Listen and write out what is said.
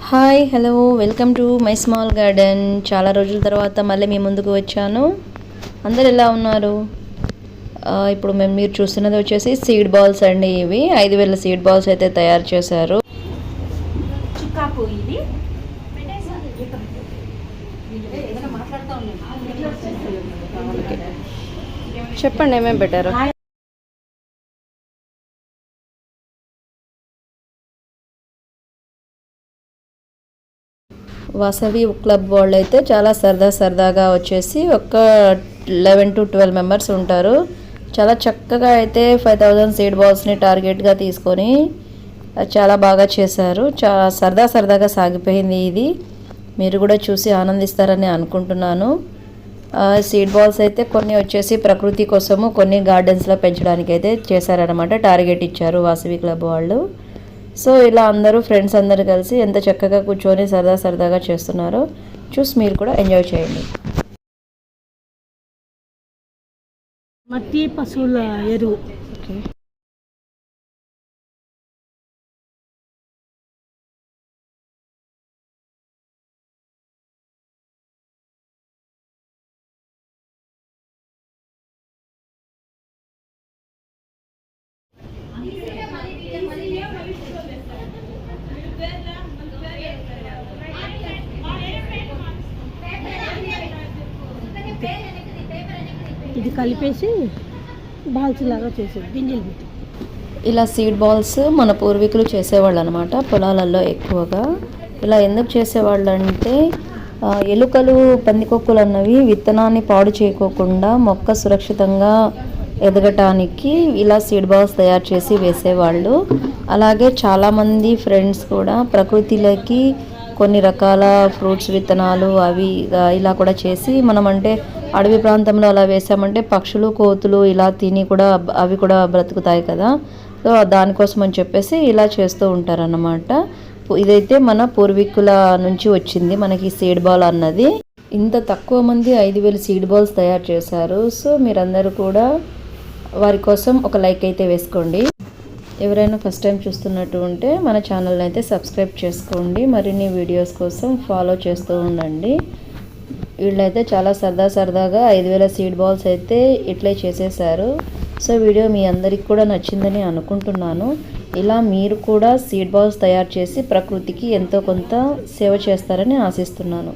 Hi hello welcome to my small garden. చాలా రోజుల తర్వాత మళ్ళీ మీ ముందుకు వచ్చాను. అందరు ఎలా ఉన్నారు? ఇప్పుడు మీరు చూస్తున్నది వచ్చేసి సీడ్ బాల్స్ అండి. ఇవి 5000 సీడ్ బాల్స్ అయితే తయారు చేశారు. చెప్పండి ఏమేమి పెట్టారు? వాసవి క్లబ్ వాళ్ళు అయితే చాలా సరదాగా వచ్చేసి ఒక 11 to 12 మెంబర్స్ ఉంటారు. చాలా చక్కగా అయితే 5000 సీడ్ బాల్స్ని టార్గెట్గా తీసుకొని చాలా బాగా చేశారు. చాలా సరదాగా సాగిపోయింది ఇది. మీరు కూడా చూసి ఆనందిస్తారని అనుకుంటున్నాను. సీడ్ బాల్స్ అయితే కొన్ని వచ్చేసి ప్రకృతి కోసము, కొన్ని గార్డెన్స్లో పెంచడానికి అయితే చేశారనమాట. టార్గెట్ ఇచ్చారు వాసవి క్లబ్ వాళ్ళు. సో ఇలా అందరూ ఫ్రెండ్స్ అందరూ కలిసి ఎంత చక్కగా కూర్చొని సరదాగా చేస్తున్నారో చూసి మీరు కూడా ఎంజాయ్ చేయండి. మట్టి పశువుల ఎరువు. ఓకే, ఇది కలిపేసి బాల్స్ లాగా చేసేది గింజలు పెట్టి. ఇలా సీడ్ బాల్స్ మన పూర్వీకులు చేసేవాళ్ళు అనమాట, పొలాలలో ఎక్కువగా. ఇలా ఎందుకు చేసేవాళ్ళు అంటే ఎలుకలు, పందికొక్కులు అన్నవి విత్తనాన్ని పాడు చేయకోకుండా మొక్క సురక్షితంగా ఎదగటానికి ఇలా సీడ్ బాల్స్ తయారు చేసి వేసేవాళ్ళు. అలాగే చాలామంది ఫ్రెండ్స్ కూడా ప్రకృతిలోకి కొన్ని రకాల ఫ్రూట్స్ విత్తనాలు అవి ఇలా కూడా చేసి, మనం అంటే అడవి ప్రాంతంలో అలా వేసామంటే పక్షులు, కోతులు ఇలా తిని కూడా అవి కూడా బ్రతుకుతాయి కదా. సో దానికోసం అని చెప్పేసి ఇలా చేస్తూ ఉంటారన్నమాట. ఇదైతే మన పూర్వీకుల నుంచి వచ్చింది మనకి సీడ్ బాల్ అన్నది. ఇంత తక్కువ మంది 5000 సీడ్ బాల్స్ తయారు చేశారు. సో మీరందరూ కూడా వారి కోసం ఒక లైక్ అయితే వేసుకోండి. ఎవరైనా ఫస్ట్ టైం చూస్తున్నట్టు ఉంటే మన ఛానల్ని అయితే సబ్స్క్రైబ్ చేసుకోండి. మరిన్ని వీడియోస్ కోసం ఫాలో చేస్తూ ఉండండి. వీళ్ళైతే చాలా సరదాగా 5000 సీడ్ బాల్స్ అయితే ఇట్లే చేసేసారు. సో వీడియో మీ అందరికి కూడా నచ్చిందని అనుకుంటున్నాను. ఇలా మీరు కూడా సీడ్ బాల్స్ తయారు చేసి ప్రకృతికి ఎంతో కొంత సేవ చేస్తారని ఆశిస్తున్నాను.